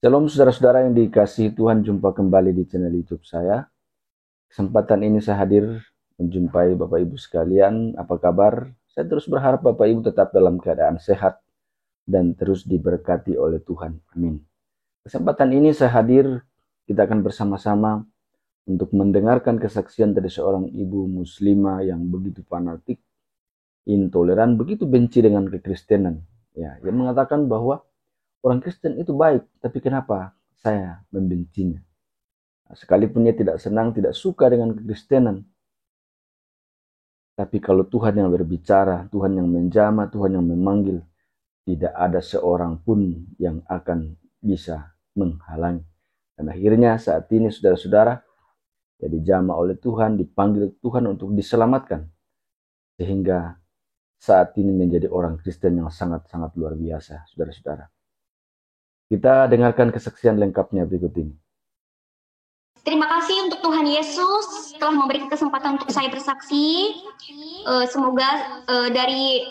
Shalom saudara-saudara yang dikasihi Tuhan, jumpa kembali di channel YouTube saya. Kesempatan ini saya hadir menjumpai Bapak Ibu sekalian. Apa kabar? Saya terus berharap Bapak Ibu tetap dalam keadaan sehat dan terus diberkati oleh Tuhan. Amin. Kesempatan ini saya hadir, kita akan bersama-sama untuk mendengarkan kesaksian dari seorang ibu muslimah yang begitu fanatik, intoleran, begitu benci dengan kekristenan. Ya, yang mengatakan bahwa orang Kristen itu baik, tapi kenapa saya membencinya? Sekalipun dia tidak senang, tidak suka dengan kekristenan. Tapi kalau Tuhan yang berbicara, Tuhan yang menjamah, Tuhan yang memanggil, tidak ada seorang pun yang akan bisa menghalangi. Dan akhirnya saat ini saudara-saudara, dia dijamah oleh Tuhan, dipanggil Tuhan untuk diselamatkan. Sehingga saat ini menjadi orang Kristen yang sangat-sangat luar biasa, saudara-saudara. Kita dengarkan kesaksian lengkapnya berikut ini. Terima kasih untuk Tuhan Yesus telah memberikan kesempatan untuk saya bersaksi. Semoga dari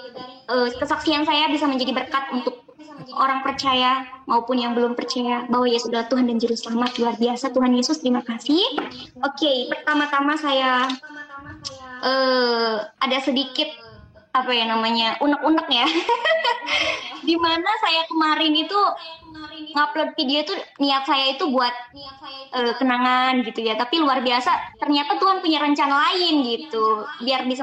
kesaksian saya bisa menjadi berkat untuk orang percaya maupun yang belum percaya bahwa Yesus adalah Tuhan dan Juru Selamat. Luar biasa Tuhan Yesus, terima kasih. Oke, pertama-tama saya ada sedikit unek-unek ya. Dimana saya kemarin itu ngupload video itu niat saya itu buat kenangan gitu ya, tapi luar biasa ternyata Tuhan punya rencana lain gitu, biar bisa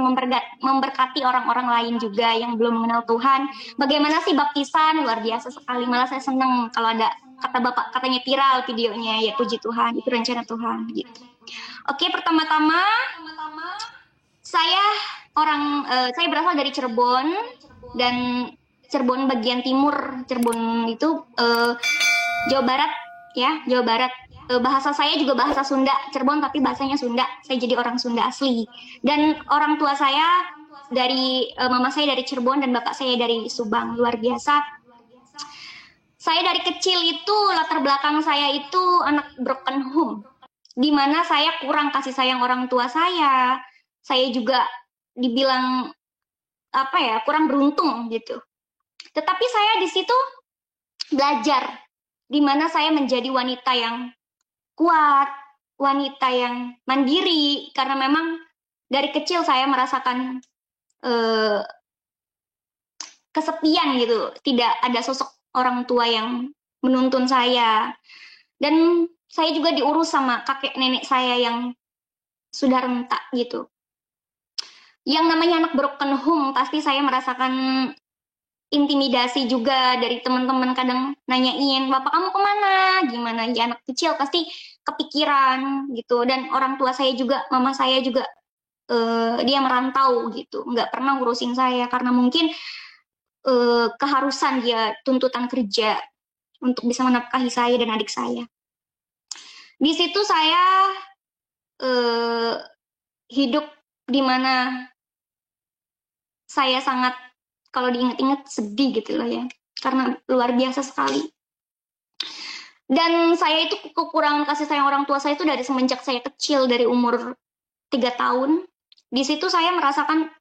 memberkati orang-orang lain juga yang belum mengenal Tuhan. Bagaimana sih baptisan, luar biasa sekali, malah saya seneng kalau ada kata Bapak katanya viral videonya, ya puji Tuhan, itu rencana Tuhan gitu. Oke, pertama-tama saya berasal dari Cirebon, dan Cirebon bagian timur. Cirebon itu Jawa Barat ya, Jawa Barat. Bahasa saya juga bahasa Sunda, Cirebon tapi bahasanya Sunda. Saya jadi orang Sunda asli. Dan orang tua saya mama saya dari Cirebon dan bapak saya dari Subang. Luar biasa. Saya dari kecil itu latar belakang saya itu anak broken home, di mana saya kurang kasih sayang orang tua saya. Saya juga dibilang kurang beruntung gitu. Tetapi saya di situ belajar, di mana saya menjadi wanita yang kuat, wanita yang mandiri, karena memang dari kecil saya merasakan kesepian gitu, tidak ada sosok orang tua yang menuntun saya, dan saya juga diurus sama kakek nenek saya yang sudah renta gitu. Yang namanya anak broken home, pasti saya merasakan intimidasi juga dari teman-teman, kadang nanyain, bapak kamu kemana, gimana, ya anak kecil pasti kepikiran gitu. Dan orang tua saya juga, mama saya juga dia merantau gitu, nggak pernah ngurusin saya karena mungkin keharusan dia, tuntutan kerja untuk bisa menafkahi saya dan adik saya. Di situ saya hidup di mana saya sangat, kalau diingat-ingat sedih gitu lah ya, karena luar biasa sekali. Dan saya itu kekurangan kasih sayang orang tua saya itu dari semenjak saya kecil, dari umur 3 tahun. Di situ saya merasakan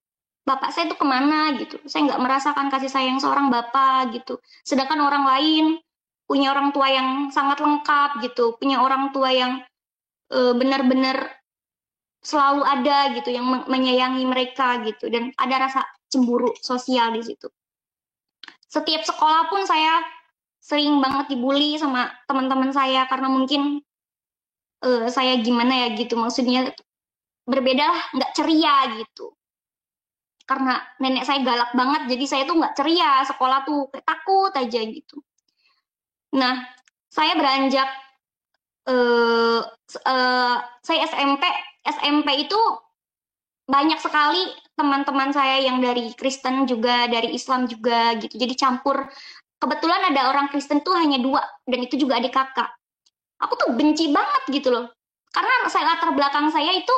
bapak saya itu kemana gitu. Saya nggak merasakan kasih sayang seorang bapak gitu. Sedangkan orang lain punya orang tua yang sangat lengkap gitu, punya orang tua yang benar-benar selalu ada gitu, yang menyayangi mereka gitu, dan ada rasa cemburu sosial di situ. Setiap sekolah pun saya sering banget dibully sama teman-teman saya karena mungkin saya gimana ya gitu, maksudnya berbeda lah, nggak ceria gitu. Karena nenek saya galak banget, jadi saya tuh nggak ceria, sekolah tuh takut aja gitu. Nah, saya beranjak saya SMP itu banyak sekali teman-teman saya yang dari Kristen juga, dari Islam juga gitu. Jadi campur. Kebetulan ada orang Kristen tuh hanya 2, dan itu juga adik kakak. Aku tuh benci banget gitu loh. Karena latar belakang saya itu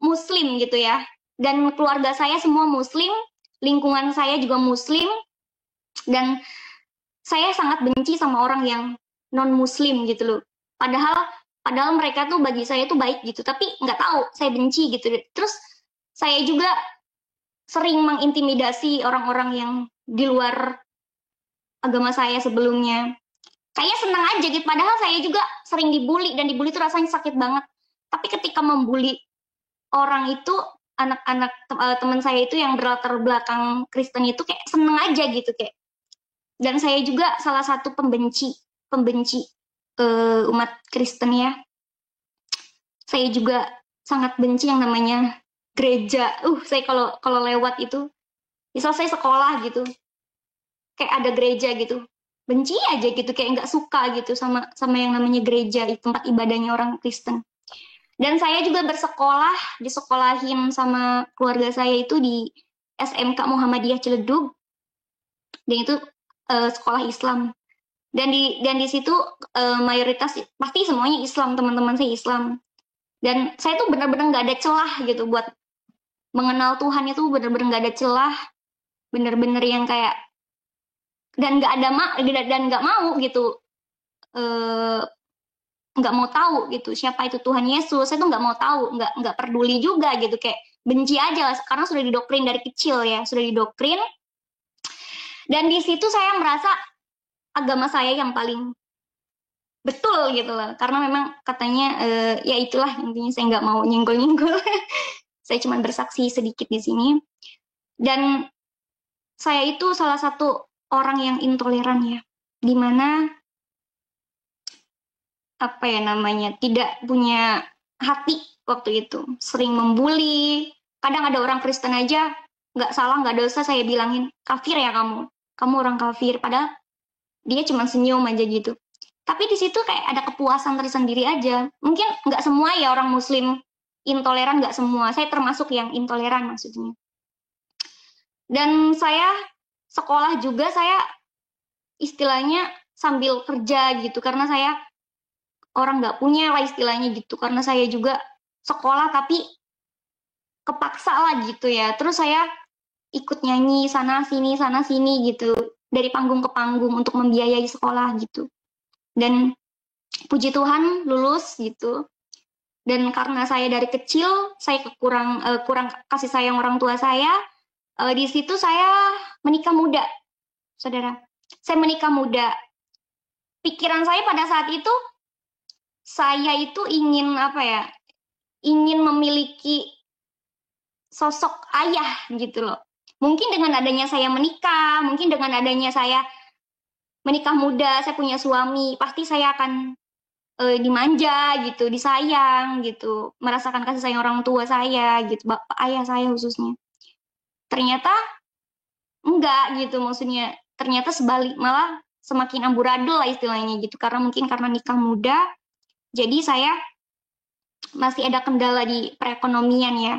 Muslim gitu ya. Dan keluarga saya semua Muslim, lingkungan saya juga Muslim, dan saya sangat benci sama orang yang non-Muslim gitu loh. Padahal mereka tuh bagi saya tuh baik gitu, tapi nggak tahu, saya benci gitu. Terus saya juga sering mengintimidasi orang-orang yang di luar agama saya sebelumnya. Kayak seneng aja gitu, padahal saya juga sering dibully, dan dibully itu rasanya sakit banget. Tapi ketika membuli orang itu, anak-anak teman saya itu yang berlatar belakang Kristen itu kayak seneng aja gitu kayak. Dan saya juga salah satu pembenci umat Kristen ya. Saya juga sangat benci yang namanya gereja. Saya kalau lewat itu, misal saya sekolah gitu, kayak ada gereja gitu, benci aja gitu, kayak nggak suka gitu sama yang namanya gereja, tempat ibadahnya orang Kristen. Dan saya juga bersekolah, disekolahin sama keluarga saya itu di SMK Muhammadiyah Ciledug, dan itu sekolah Islam. Dan di situ mayoritas pasti semuanya Islam, teman-teman saya Islam. Dan saya tuh benar-benar nggak ada celah gitu buat mengenal Tuhan, itu benar-benar nggak ada celah, benar-benar yang kayak, dan nggak mau gitu, nggak mau tahu gitu siapa itu Tuhan Yesus. Saya tuh nggak mau tahu, nggak peduli juga gitu, kayak benci aja lah, karena sudah didoktrin dari kecil ya, sudah didoktrin. Dan di situ saya merasa agama saya yang paling betul gitu loh, karena memang katanya ya itulah intinya, saya nggak mau nyenggol-nyenggol. Saya cuma bersaksi sedikit di sini. Dan saya itu salah satu orang yang intoleran ya, dimana apa ya namanya, tidak punya hati waktu itu, sering membuli. Kadang ada orang Kristen aja nggak salah, nggak dosa, saya bilangin kafir ya kamu orang kafir, padahal dia cuma senyum aja gitu. Tapi di situ kayak ada kepuasan tersendiri aja. Mungkin nggak semua ya orang Muslim intoleran, nggak semua. Saya termasuk yang intoleran maksudnya. Dan saya sekolah juga, saya istilahnya sambil kerja gitu, karena saya orang nggak punya lah istilahnya gitu, karena saya juga sekolah tapi kepaksa lah gitu ya. Terus saya ikut nyanyi sana sini gitu, dari panggung ke panggung untuk membiayai sekolah gitu. Dan puji Tuhan lulus gitu. Dan karena saya dari kecil saya kurang kasih sayang orang tua saya, di situ saya menikah muda, saudara. Saya menikah muda. Pikiran saya pada saat itu, saya itu ingin apa ya, ingin memiliki sosok ayah gitu loh. Mungkin dengan adanya saya menikah, mungkin dengan adanya saya menikah muda, saya punya suami, pasti saya akan dimanja gitu, disayang gitu, merasakan kasih sayang orang tua saya gitu, bapak ayah saya khususnya. Ternyata enggak gitu, maksudnya ternyata sebalik, malah semakin amburadul lah istilahnya gitu, karena mungkin karena nikah muda, jadi saya masih ada kendala di perekonomian ya.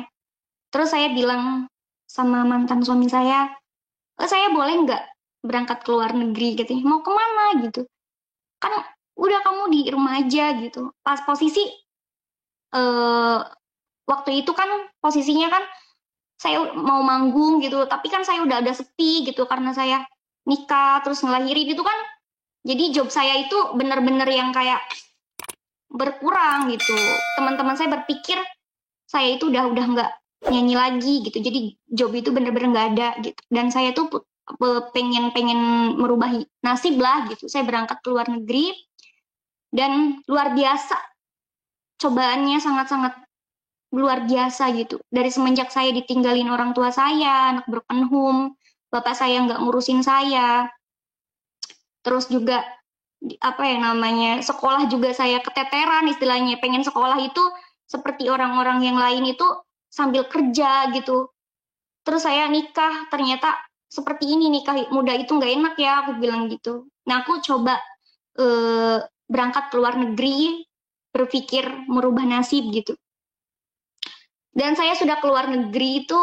Terus saya bilang sama mantan suami saya boleh nggak berangkat ke luar negeri gitu, mau kemana gitu, kan udah kamu di rumah aja gitu. Pas posisi waktu itu kan posisinya kan saya mau manggung gitu, tapi kan saya udah ada sepi gitu karena saya nikah terus ngelahirin itu kan. Jadi job saya itu bener-bener yang kayak berkurang gitu. Teman-teman saya berpikir saya itu udah nggak nyanyi lagi gitu. Jadi job itu bener-bener nggak ada gitu. Dan saya tuh pengen merubah nasib lah gitu. Saya berangkat ke luar negeri dan luar biasa, cobaannya sangat-sangat luar biasa gitu. Dari semenjak saya ditinggalin orang tua saya, anak broken home, bapak saya nggak ngurusin saya, terus juga apa ya namanya, sekolah juga saya keteteran istilahnya. Pengen sekolah itu seperti orang-orang yang lain itu sambil kerja gitu. Terus saya nikah, ternyata seperti ini, nikah muda itu nggak enak ya, aku bilang gitu. Nah aku coba berangkat ke luar negeri, berpikir merubah nasib gitu. Dan saya sudah keluar negeri itu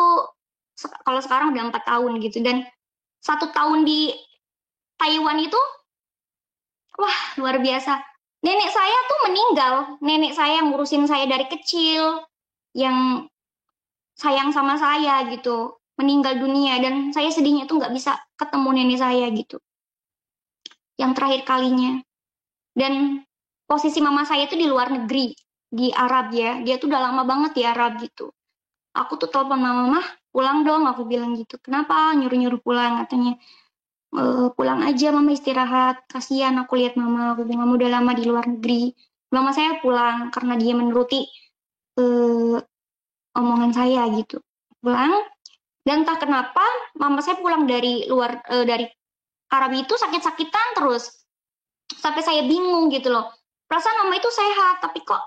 kalau sekarang udah 4 tahun gitu. Dan 1 tahun di Taiwan itu, wah luar biasa. Nenek saya tuh meninggal. Nenek saya yang ngurusin saya dari kecil, yang sayang sama saya gitu, meninggal dunia. Dan saya sedihnya tuh nggak bisa ketemu nenek saya gitu, yang terakhir kalinya. Dan posisi mama saya itu di luar negeri, di Arab ya. Dia tuh udah lama banget di Arab gitu. Aku tuh telepon mama, pulang dong, aku bilang gitu. Kenapa nyuruh-nyuruh pulang, katanya. pulang aja mama istirahat, kasihan aku lihat mama, aku bilang mama udah lama di luar negeri. Mama saya pulang karena dia menuruti eh, omongan saya gitu. Pulang, dan entah kenapa mama saya pulang dari luar dari Arab itu sakit-sakitan terus. Sampai saya bingung gitu loh. Perasaan mama itu sehat, tapi kok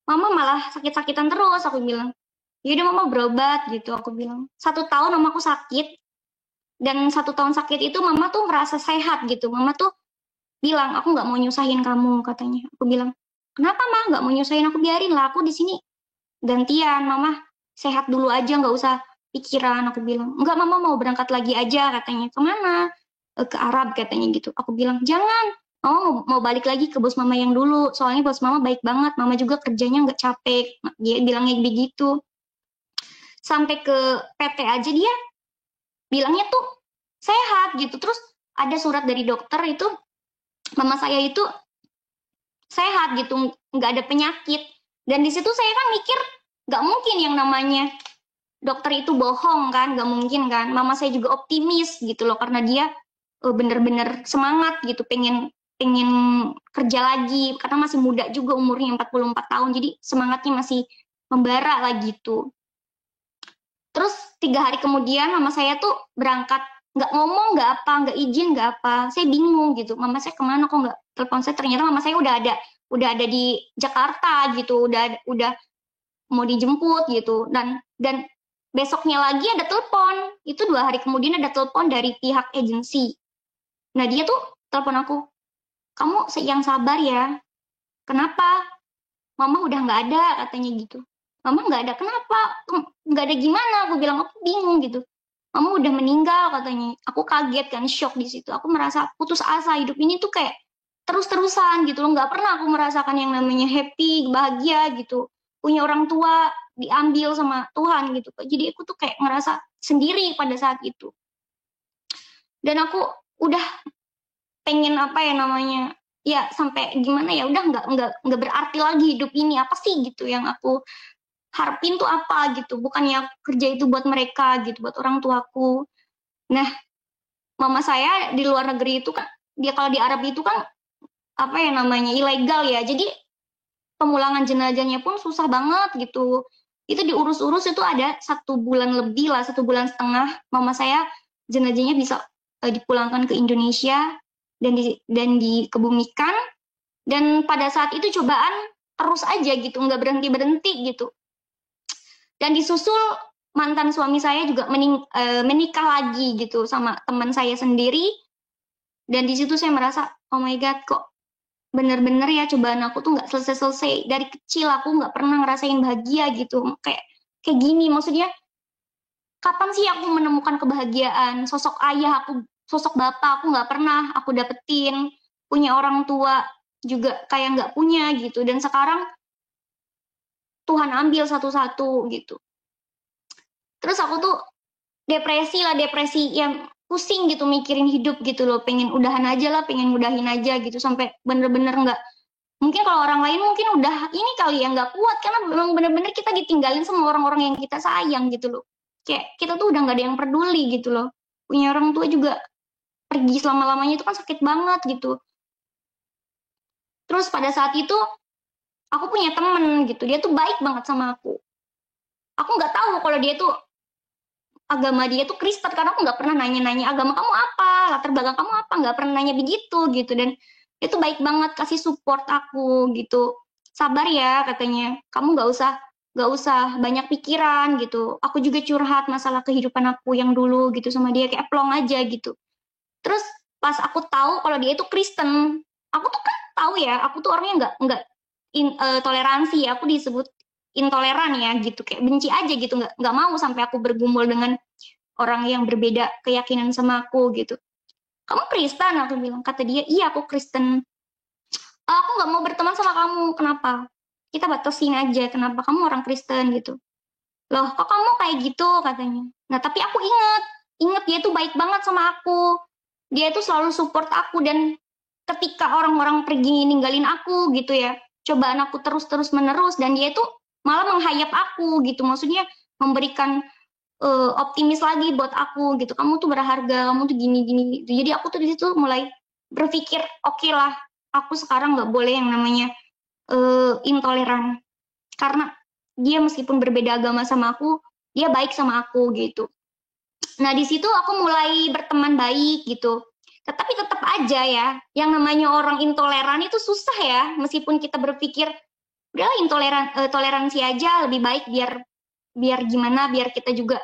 mama malah sakit-sakitan terus, aku bilang. Yaudah mama berobat gitu, aku bilang. 1 tahun mamaku sakit, dan 1 tahun sakit itu mama tuh merasa sehat gitu. Mama tuh bilang, aku nggak mau nyusahin kamu, katanya. Aku bilang, kenapa mah nggak mau nyusahin aku, biarin lah, aku di sini gantian, mama sehat dulu aja, nggak usah pikiran, aku bilang. Enggak, mama mau berangkat lagi aja, katanya. Kemana? Ke Arab, katanya gitu. Aku bilang, jangan, mama mau balik lagi ke bos mama yang dulu, soalnya bos mama baik banget, mama juga kerjanya nggak capek, dia bilangnya begitu. Sampai ke PT aja dia bilangnya tuh sehat gitu. Terus ada surat dari dokter itu mama saya itu sehat gitu, nggak ada penyakit. Dan di situ saya kan mikir, nggak mungkin yang namanya dokter itu bohong kan, nggak mungkin kan. Mama saya juga optimis gitu loh, karena dia bener-bener semangat gitu, pengen pengen kerja lagi, karena masih muda juga umurnya 44 tahun, jadi semangatnya masih membara lah gitu. Terus 3 hari kemudian mama saya tuh berangkat, nggak ngomong, nggak apa, nggak izin, nggak apa. Saya bingung gitu, mama saya kemana kok nggak telepon saya. Ternyata mama saya udah ada di Jakarta gitu, udah mau dijemput gitu. Dan besoknya lagi ada telepon, itu 2 hari kemudian ada telepon dari pihak agensi. Nah dia tuh telepon aku, kamu yang sabar ya, kenapa? Mama udah nggak ada, katanya gitu. Mama nggak ada, kenapa? Nggak ada gimana? Aku bilang, aku bingung gitu. Mama udah meninggal, katanya. Aku kaget kan, shock di situ. Aku merasa putus asa, hidup ini tuh kayak terus-terusan gitu loh. Nggak pernah aku merasakan yang namanya happy, bahagia gitu. Punya orang tua diambil sama Tuhan gitu. Jadi aku tuh kayak ngerasa sendiri pada saat itu. Dan aku udah pengen apa ya namanya, ya sampai gimana ya, udah nggak berarti lagi hidup ini, apa sih gitu yang aku harapin tuh apa gitu, bukannya kerja itu buat mereka gitu, buat orang tuaku. Nah mama saya di luar negeri itu kan, dia kalau di Arab itu kan apa ya namanya, ilegal ya, jadi pemulangan jenazahnya pun susah banget gitu. Itu diurus-urus itu ada 1 bulan lebih lah, 1 bulan setengah mama saya jenazahnya bisa dipulangkan ke Indonesia dan dikebumikan. Dan pada saat itu cobaan terus aja gitu, nggak berhenti gitu. Dan disusul mantan suami saya juga menikah lagi gitu sama teman saya sendiri. Dan di situ saya merasa, oh my god, kok bener-bener ya cobaan aku tuh nggak selesai-selesai. Dari kecil aku nggak pernah ngerasain bahagia gitu, kayak gini. Maksudnya kapan sih aku menemukan kebahagiaan? Sosok ayah aku, sosok bapak aku nggak pernah aku dapetin. Punya orang tua juga kayak nggak punya gitu. Dan sekarang Tuhan ambil satu-satu gitu. Terus aku tuh depresi yang pusing gitu mikirin hidup gitu loh. Pengen udahan aja lah, pengen mudahin aja gitu. Sampai bener-bener nggak, mungkin kalau orang lain mungkin udah ini kali ya, nggak kuat. Karena memang bener-bener kita ditinggalin sama orang-orang yang kita sayang gitu loh. Kayak kita tuh udah nggak ada yang peduli gitu loh. Punya orang tua juga pergi selama-lamanya itu kan sakit banget gitu. Terus pada saat itu aku punya temen gitu, dia tuh baik banget sama aku. Aku nggak tahu kalau dia tuh agama dia tuh Kristen, karena aku nggak pernah nanya-nanya agama kamu apa, latar belakang kamu apa, nggak pernah nanya begitu gitu. Dan dia tuh baik banget, kasih support aku gitu. Sabar ya, katanya, kamu nggak usah banyak pikiran gitu. Aku juga curhat masalah kehidupan aku yang dulu gitu sama dia, kayak plong aja gitu. Terus pas aku tahu kalau dia itu Kristen, aku tuh kan tahu ya, aku tuh orangnya nggak toleransi ya, aku disebut intoleran ya gitu, kayak benci aja gitu, nggak mau sampai aku bergumul dengan orang yang berbeda keyakinan sama aku gitu. Kamu Kristen? Aku bilang. Kata dia, iya aku Kristen. Aku nggak mau berteman sama kamu, kenapa? Kita batasin aja, kenapa kamu orang Kristen gitu. Loh kok kamu kayak gitu, katanya. Nah tapi aku inget dia tuh baik banget sama aku, dia tuh selalu support aku. Dan ketika orang-orang pergi ninggalin aku gitu ya, cobaan aku terus menerus, dan dia tuh malah menghayap aku gitu, maksudnya memberikan optimis lagi buat aku gitu. Kamu tuh berharga, kamu tuh gini-gini gitu. Jadi aku tuh di situ mulai berpikir, oke lah, aku sekarang nggak boleh yang namanya intoleran. Karena dia meskipun berbeda agama sama aku, dia baik sama aku gitu. Nah di situ aku mulai berteman baik gitu. Tetapi tetap aja ya, yang namanya orang intoleran itu susah ya. Meskipun kita berpikir, udahlah toleransi aja lebih baik biar gimana, biar kita juga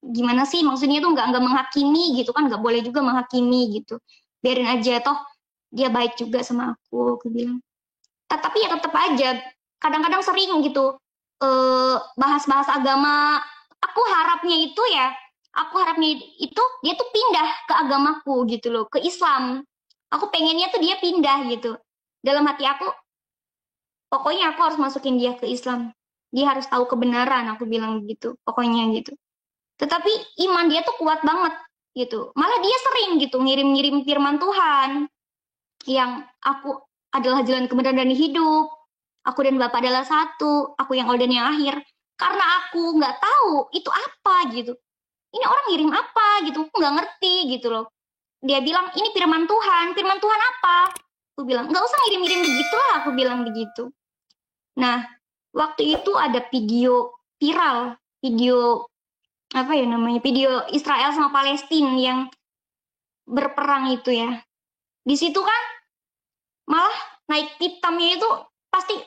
gimana sih, maksudnya tuh nggak menghakimi gitu kan, nggak boleh juga menghakimi gitu, biarin aja toh dia baik juga sama aku bilang. Tapi ya tetap aja kadang-kadang sering gitu bahas-bahas agama. Aku harapnya itu dia tuh pindah ke agamaku gitu loh, ke Islam. Aku pengennya tuh dia pindah gitu. Dalam hati aku, pokoknya aku harus masukin dia ke Islam, dia harus tahu kebenaran, aku bilang gitu pokoknya gitu. Tetapi iman dia tuh kuat banget gitu. Malah dia sering gitu ngirim-ngirim firman Tuhan yang aku adalah jalan kebenaran dan hidup. Aku dan Bapa adalah satu. Aku yang awal dan yang akhir. Karena aku nggak tahu itu apa gitu. Ini orang ngirim apa gitu. Aku nggak ngerti gitu loh. Dia bilang ini firman Tuhan. Firman Tuhan apa? Aku bilang nggak usah ngirim-ngirim begitu lah. Aku bilang begitu. Nah waktu itu ada video viral. Video apa ya namanya, video Israel sama Palestina yang berperang itu ya. Di situ kan malah naik hitamnya itu pasti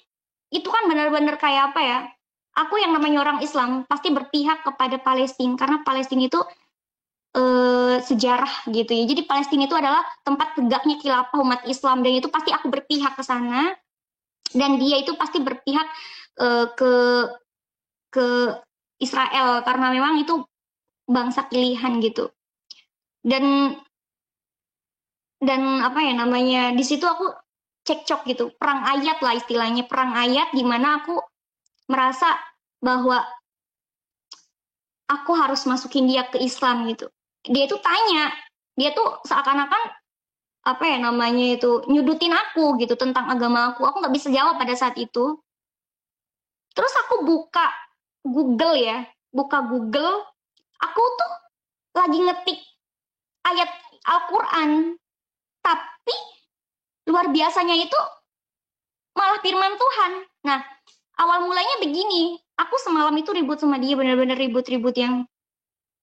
itu kan benar-benar kayak apa ya? Aku yang namanya orang Islam pasti berpihak kepada Palestina karena Palestina itu sejarah gitu ya. Jadi Palestina itu adalah tempat tegaknya khilafah umat Islam dan itu pasti aku berpihak ke sana dan dia itu pasti berpihak ke Israel karena memang itu bangsa pilihan gitu. Dan apa ya namanya, di situ aku cekcok gitu, perang ayat lah istilahnya, perang ayat di mana aku merasa bahwa aku harus masukin dia ke Islam gitu. Dia tuh tanya, dia tuh seakan-akan apa ya namanya itu nyudutin aku gitu tentang agama aku nggak bisa jawab pada saat itu. Terus aku buka Google, aku tuh lagi ngetik ayat Al-Quran, tapi luar biasanya itu malah firman Tuhan. Nah, awal mulanya begini, aku semalam itu ribut sama dia, benar-benar ribut-ribut yang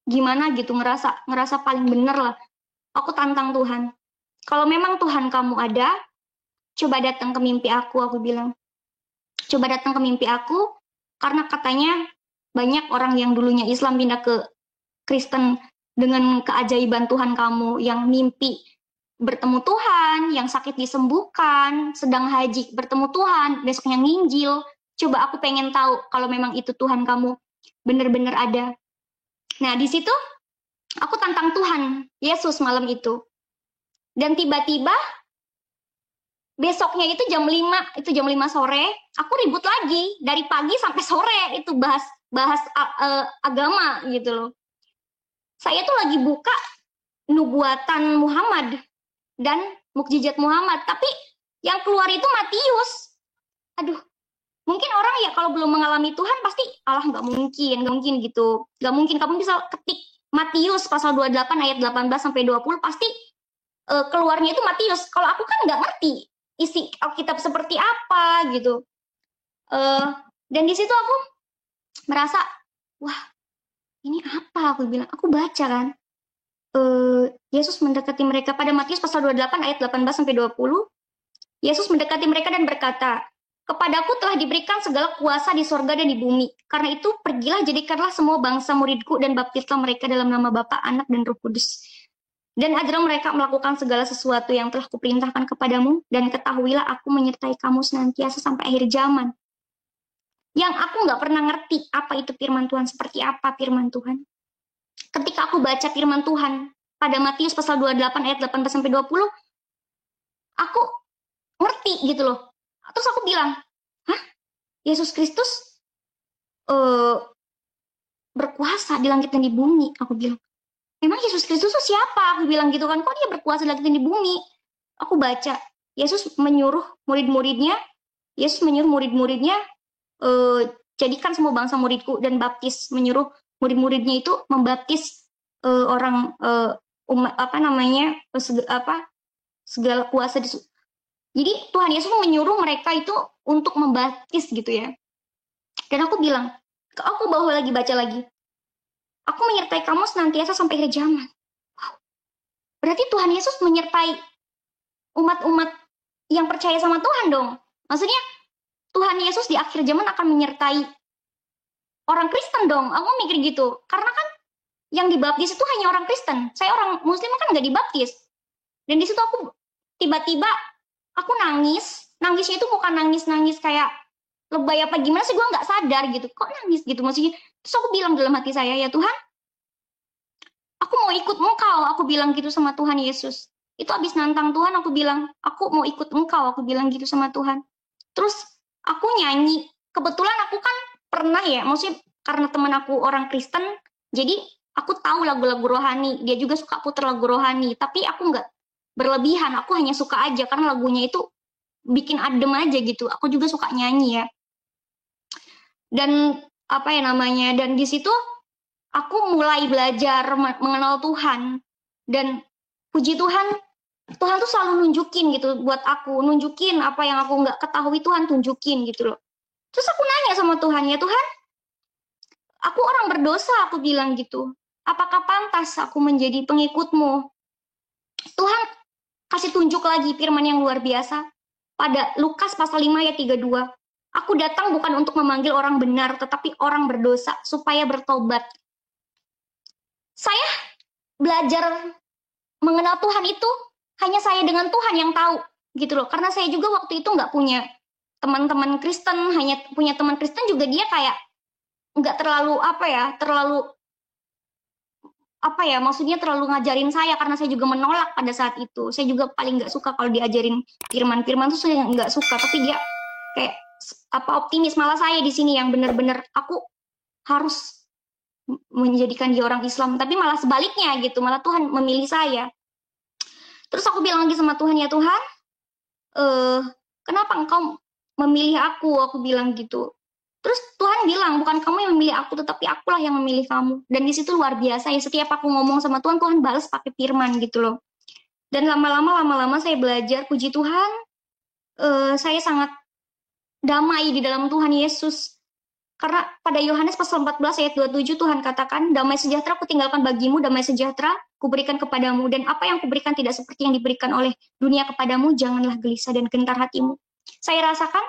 gimana gitu, ngerasa paling bener lah. Aku tantang Tuhan. Kalau memang Tuhan kamu ada, coba datang ke mimpi aku bilang. Coba datang ke mimpi aku, karena katanya banyak orang yang dulunya Islam pindah ke Kristen dengan keajaiban Tuhan kamu yang mimpi bertemu Tuhan, yang sakit disembuhkan, sedang haji bertemu Tuhan, besoknya nginjil. Coba aku pengen tahu kalau memang itu Tuhan kamu benar-benar ada. Nah di situ aku tantang Tuhan Yesus malam itu. Dan tiba-tiba besoknya itu jam 5 sore, aku ribut lagi dari pagi sampai sore itu bahas agama gitu loh. Saya tuh lagi buka nubuatan Muhammad dan mukjizat Muhammad, tapi yang keluar itu Matius. Aduh, mungkin orang ya kalau belum mengalami Tuhan pasti Allah nggak mungkin gitu. Nggak mungkin, kamu bisa ketik Matius pasal 28 ayat 18 sampai 20 pasti keluarnya itu Matius. Kalau aku kan nggak ngerti isi Alkitab seperti apa gitu. Dan di situ aku merasa, wah ini apa, aku bilang, aku baca kan. Yesus mendekati mereka pada Matius pasal 28 ayat 18 sampai 20. Yesus mendekati mereka dan berkata, "Kepadaku telah diberikan segala kuasa di sorga dan di bumi. Karena itu pergilah jadikanlah semua bangsa muridku dan baptislah mereka dalam nama Bapa, Anak dan Roh Kudus. Dan ajarlah mereka melakukan segala sesuatu yang telah kuperintahkan kepadamu, dan ketahuilah aku menyertai kamu senantiasa sampai akhir zaman." Yang aku nggak pernah ngerti apa itu firman Tuhan, seperti apa firman Tuhan. Ketika aku baca firman Tuhan pada Matius pasal 28 ayat 18 sampai 20, aku ngerti gitu loh. Terus aku bilang, "Hah? Yesus Kristus berkuasa di langit dan di bumi?" Aku bilang, "Memang Yesus Kristus itu siapa?" Aku bilang gitu kan, "Kok dia berkuasa di langit dan di bumi?" Aku baca, Yesus menyuruh murid-muridnya jadikan semua bangsa muridku dan baptis, menyuruh murid-muridnya itu membaptis orang umat segala kuasa di. Jadi Tuhan Yesus menyuruh mereka itu untuk membaptis gitu ya. Dan aku bilang, aku bawa lagi baca lagi. Aku menyertai kamu senantiasa sampai akhir zaman. Wow. Berarti Tuhan Yesus menyertai umat-umat yang percaya sama Tuhan dong. Maksudnya Tuhan Yesus di akhir zaman akan menyertai orang Kristen dong. Aku mikir gitu. Karena kan yang dibaptis itu hanya orang Kristen. Saya orang Muslim kan nggak dibaptis. Dan di situ aku tiba-tiba aku nangis. Nangisnya itu bukan nangis-nangis kayak lebay apa gimana sih, gue nggak sadar gitu. Kok nangis gitu maksudnya. Terus aku bilang dalam hati saya, ya Tuhan, aku mau ikut Engkau. Aku bilang gitu sama Tuhan Yesus. Itu abis nantang Tuhan, aku bilang, aku mau ikut Engkau. Aku bilang gitu sama Tuhan. Terus aku nyanyi. Kebetulan aku kan pernah ya, maksudnya karena teman aku orang Kristen, jadi aku tahu lagu-lagu rohani. Dia juga suka puter lagu rohani. Tapi aku nggak berlebihan. Aku hanya suka aja karena lagunya itu bikin adem aja gitu. Aku juga suka nyanyi ya. Dan dan di situ aku mulai belajar mengenal Tuhan. Dan puji Tuhan, Tuhan tuh selalu nunjukin gitu buat aku, nunjukin apa yang aku nggak ketahui, Tuhan tunjukin gitu loh. Terus aku nanya sama Tuhan, ya Tuhan, aku orang berdosa, aku bilang gitu. Apakah pantas aku menjadi pengikutmu? Tuhan kasih tunjuk lagi firman yang luar biasa. Pada Lukas pasal 5 ayat 32. Aku datang bukan untuk memanggil orang benar, tetapi orang berdosa supaya bertobat. Saya belajar mengenal Tuhan itu hanya saya dengan Tuhan yang tahu gitu loh. Karena saya juga waktu itu nggak punya teman-teman Kristen, hanya punya teman Kristen juga dia kayak nggak terlalu maksudnya terlalu ngajarin saya karena saya juga menolak pada saat itu. Saya juga paling nggak suka kalau diajarin firman-firman tuh saya nggak suka. Tapi dia kayak optimis, malah saya di sini yang benar-benar aku harus menjadikan dia orang Islam, tapi malah sebaliknya gitu, malah Tuhan memilih saya. Terus aku bilang lagi sama Tuhan, ya Tuhan, kenapa Engkau memilih aku? Aku bilang gitu. Terus Tuhan bilang, bukan kamu yang memilih aku, tetapi akulah yang memilih kamu. Dan di situ luar biasa ya, setiap aku ngomong sama Tuhan, Tuhan balas pakai firman gitu loh. Dan lama-lama saya belajar, puji Tuhan, saya sangat damai di dalam Tuhan Yesus. Karena pada Yohanes pasal 14 ayat 27 Tuhan katakan, damai sejahtera kutinggalkan bagimu, damai sejahtera kuberikan kepadamu. Dan apa yang kuberikan tidak seperti yang diberikan oleh dunia kepadamu, janganlah gelisah dan gentar hatimu. Saya rasakan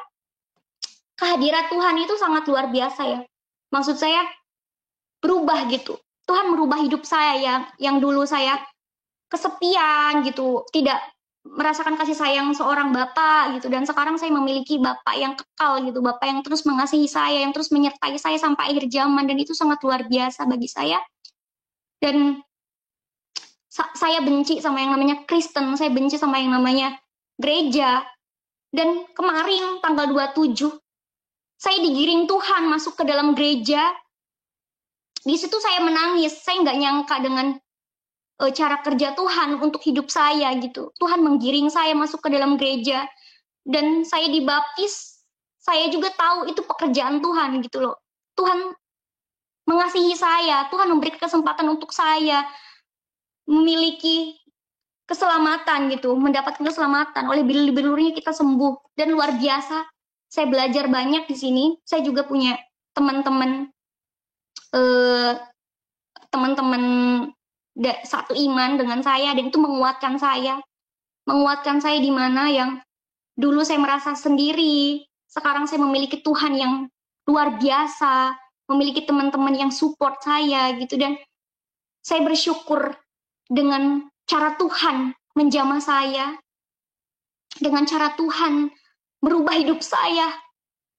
kehadiran Tuhan itu sangat luar biasa ya. Maksud saya berubah gitu. Tuhan merubah hidup saya yang dulu saya kesepian gitu, tidak merasakan kasih sayang seorang bapak gitu, dan sekarang saya memiliki bapak yang kekal gitu, bapak yang terus mengasihi saya, yang terus menyertai saya sampai akhir zaman, dan itu sangat luar biasa bagi saya. Dan saya benci sama yang namanya Kristen, saya benci sama yang namanya gereja. Dan kemarin tanggal 27 saya digiring Tuhan masuk ke dalam gereja. Di situ saya menangis, saya nggak nyangka dengan cara kerja Tuhan untuk hidup saya gitu. Tuhan menggiring saya masuk ke dalam gereja dan saya dibaptis. Saya juga tahu itu pekerjaan Tuhan gitu loh. Tuhan mengasihi saya, Tuhan memberi kesempatan untuk saya memiliki keselamatan gitu, mendapatkan keselamatan. Oleh bilur-bilurnya kita sembuh, dan luar biasa. Saya belajar banyak di sini. Saya juga punya teman-teman satu iman dengan saya, dan itu menguatkan saya di mana yang dulu saya merasa sendiri, sekarang saya memiliki Tuhan yang luar biasa, memiliki teman-teman yang support saya gitu, dan saya bersyukur dengan cara Tuhan menjamah saya, dengan cara Tuhan merubah hidup saya.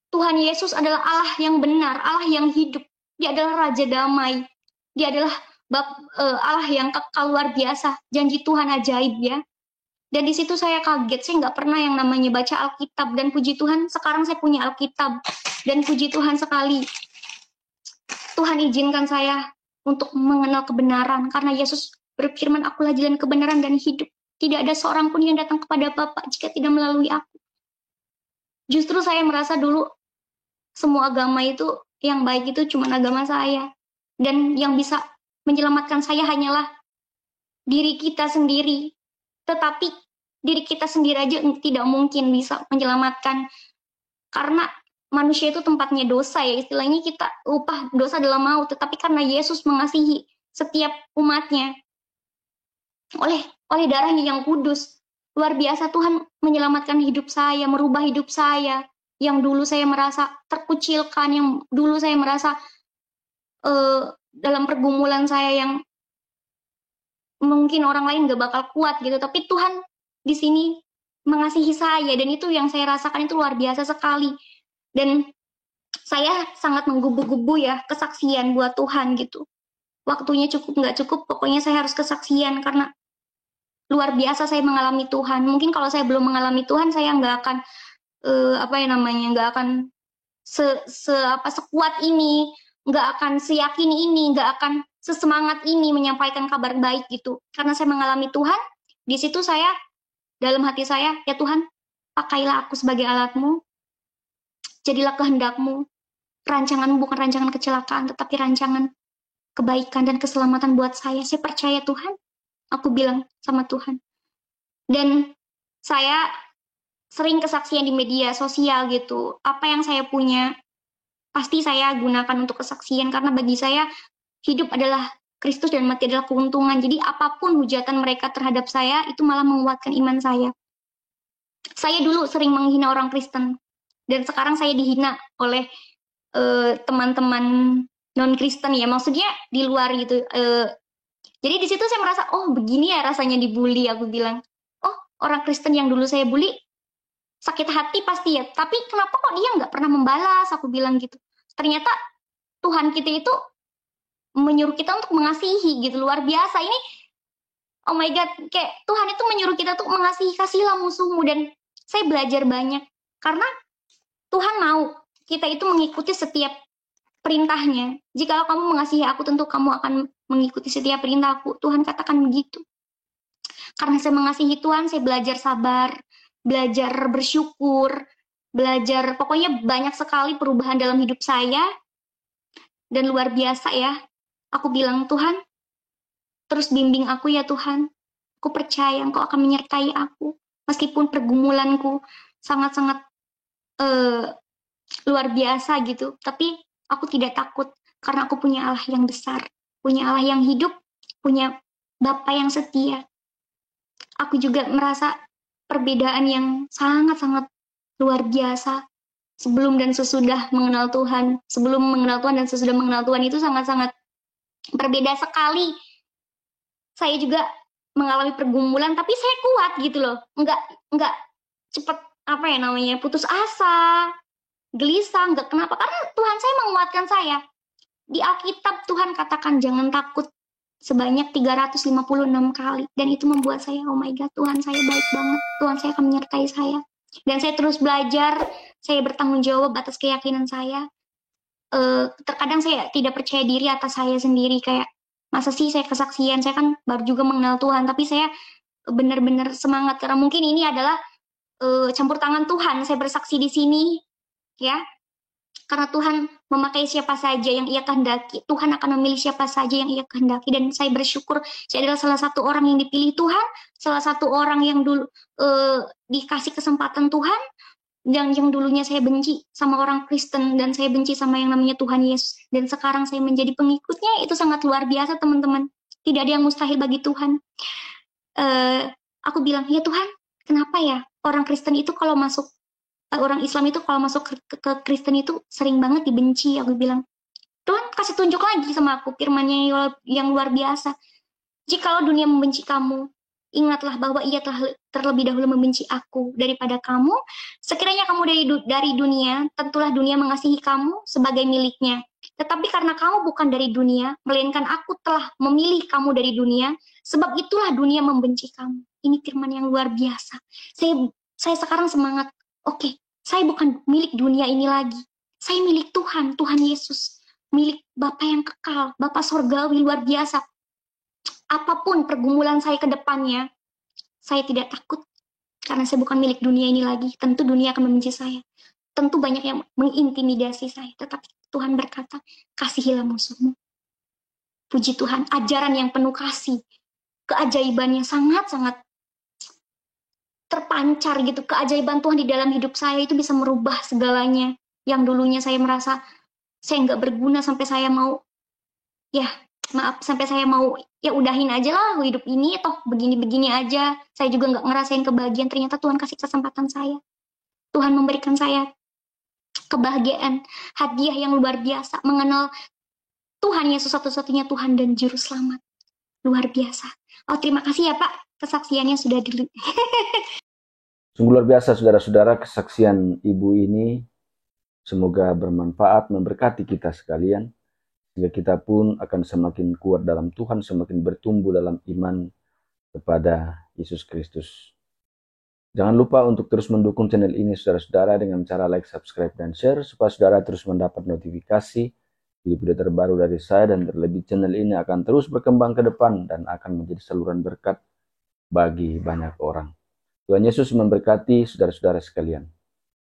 Tuhan Yesus adalah Allah yang benar, Allah yang hidup. Dia adalah Raja Damai. Dia adalah Allah yang kekal luar biasa, janji Tuhan ajaib ya. Dan di situ saya kaget, saya nggak pernah yang namanya baca Alkitab, dan puji Tuhan sekarang saya punya Alkitab, dan puji Tuhan sekali Tuhan izinkan saya untuk mengenal kebenaran, karena Yesus berfirman, akulah jalan kebenaran dan hidup, tidak ada seorang pun yang datang kepada Bapa jika tidak melalui aku. Justru saya merasa dulu semua agama itu yang baik itu cuma agama saya. Dan yang bisa menyelamatkan saya hanyalah diri kita sendiri. Tetapi diri kita sendiri aja tidak mungkin bisa menyelamatkan. Karena manusia itu tempatnya dosa ya. Istilahnya kita upah dosa adalah maut. Tetapi karena Yesus mengasihi setiap umatnya. Oleh darahnya yang kudus. Luar biasa Tuhan menyelamatkan hidup saya, merubah hidup saya. Yang dulu saya merasa terkucilkan, yang dulu saya merasa dalam pergumulan saya yang mungkin orang lain gak bakal kuat gitu, tapi Tuhan di sini mengasihi saya, dan itu yang saya rasakan itu luar biasa sekali. Dan saya sangat menggebu-gebu ya kesaksian buat Tuhan gitu. Waktunya cukup nggak cukup, pokoknya saya harus kesaksian karena luar biasa saya mengalami Tuhan. Mungkin kalau saya belum mengalami Tuhan, saya nggak akan nggak akan sekuat ini, nggak akan seyakin ini, nggak akan sesemangat ini menyampaikan kabar baik gitu. Karena saya mengalami Tuhan, di situ saya dalam hati saya, ya Tuhan, pakailah aku sebagai alatmu, jadilah kehendakmu, rancanganmu bukan rancangan kecelakaan, tetapi rancangan kebaikan dan keselamatan buat saya. Saya percaya Tuhan, aku bilang sama Tuhan. Dan saya sering kesaksian di media sosial gitu. Apa yang saya punya, pasti saya gunakan untuk kesaksian, karena bagi saya hidup adalah Kristus dan mati adalah keuntungan. Jadi apapun hujatan mereka terhadap saya, itu malah menguatkan iman saya. Saya dulu sering menghina orang Kristen, dan sekarang saya dihina oleh teman-teman non-Kristen ya, maksudnya di luar gitu. Jadi di situ saya merasa, oh begini ya rasanya dibully, aku bilang. Oh, orang Kristen yang dulu saya bully, sakit hati pasti ya, tapi kenapa kok dia nggak pernah membalas, aku bilang gitu. Ternyata Tuhan kita itu menyuruh kita untuk mengasihi gitu, luar biasa. Ini oh my God, kayak Tuhan itu menyuruh kita untuk mengasihi, kasihlah musuhmu. Dan saya belajar banyak, karena Tuhan mau kita itu mengikuti setiap perintahnya. Jikalau kamu mengasihi aku, tentu kamu akan mengikuti setiap perintahku. Tuhan katakan begitu. Karena saya mengasihi Tuhan, saya belajar sabar, belajar bersyukur, belajar, pokoknya banyak sekali perubahan dalam hidup saya. Dan luar biasa ya, aku bilang, Tuhan, terus bimbing aku ya Tuhan. Aku percaya Engkau akan menyertai aku. Meskipun pergumulanku sangat-sangat luar biasa gitu. Tapi aku tidak takut, karena aku punya Allah yang besar. Punya Allah yang hidup, punya Bapa yang setia. Aku juga merasa perbedaan yang sangat-sangat luar biasa. Sebelum dan sesudah mengenal Tuhan. Sebelum mengenal Tuhan dan sesudah mengenal Tuhan itu sangat-sangat berbeda sekali. Saya juga mengalami pergumulan, tapi saya kuat gitu loh. Enggak cepet putus asa, gelisah, enggak. Kenapa? Karena Tuhan saya menguatkan saya. Di Alkitab Tuhan katakan jangan takut sebanyak 356 kali. Dan itu membuat saya, oh my God, Tuhan saya baik banget. Tuhan saya akan menyertai saya. Dan saya terus belajar, saya bertanggung jawab atas keyakinan saya. Terkadang saya tidak percaya diri atas saya sendiri, kayak masa sih saya kesaksian, saya kan baru juga mengenal Tuhan, tapi saya benar-benar semangat karena mungkin ini adalah campur tangan Tuhan. Saya bersaksi di sini ya, karena Tuhan memakai siapa saja yang Ia kehendaki. Tuhan akan memilih siapa saja yang Ia kehendaki, dan saya bersyukur saya adalah salah satu orang yang dipilih Tuhan, salah satu orang yang dulu dikasih kesempatan Tuhan. Yang dulunya saya benci sama orang Kristen, dan saya benci sama yang namanya Tuhan Yesus, dan sekarang saya menjadi pengikutnya. Itu sangat luar biasa teman-teman. Tidak ada yang mustahil bagi Tuhan. Aku bilang, ya Tuhan, kenapa ya orang Kristen itu kalau masuk, orang Islam itu kalau masuk ke Kristen itu sering banget dibenci. Aku bilang, Tuhan kasih tunjuk lagi sama aku firman-Nya yang luar biasa. Jikalau dunia membenci kamu, ingatlah bahwa Ia telah terlebih dahulu membenci aku daripada kamu. Sekiranya kamu dari dunia, tentulah dunia mengasihi kamu sebagai miliknya. Tetapi karena kamu bukan dari dunia, melainkan aku telah memilih kamu dari dunia, sebab itulah dunia membenci kamu. Ini firman yang luar biasa. Saya sekarang semangat. Oke, saya bukan milik dunia ini lagi. Saya milik Tuhan, Tuhan Yesus. Milik Bapa yang kekal, Bapa sorgawi luar biasa. Apapun pergumulan saya ke depannya, saya tidak takut. Karena saya bukan milik dunia ini lagi. Tentu dunia akan membenci saya. Tentu banyak yang mengintimidasi saya. Tetapi Tuhan berkata, kasihilah musuhmu. Puji Tuhan, ajaran yang penuh kasih, keajaibannya sangat-sangat terpancar gitu. Keajaiban Tuhan di dalam hidup saya itu bisa merubah segalanya. Yang dulunya saya merasa saya nggak berguna sampai saya mau, ya maaf, sampai saya mau ya udahin aja lah hidup ini, toh begini-begini aja. Saya juga nggak ngerasain kebahagiaan. Ternyata Tuhan kasih kesempatan saya. Tuhan memberikan saya kebahagiaan, hadiah yang luar biasa, mengenal Tuhan Yesus satu-satunya Tuhan dan Juru Selamat. Luar biasa. Oh, terima kasih ya Pak, kesaksiannya sudah dulu. Sungguh luar biasa saudara-saudara kesaksian ibu ini. Semoga bermanfaat, memberkati kita sekalian. Sehingga kita pun akan semakin kuat dalam Tuhan, semakin bertumbuh dalam iman kepada Yesus Kristus. Jangan lupa untuk terus mendukung channel ini saudara-saudara dengan cara like, subscribe, dan share supaya saudara terus mendapat notifikasi video-video terbaru dari saya, dan terlebih channel ini akan terus berkembang ke depan dan akan menjadi saluran berkat bagi banyak orang. Tuhan Yesus memberkati saudara-saudara sekalian.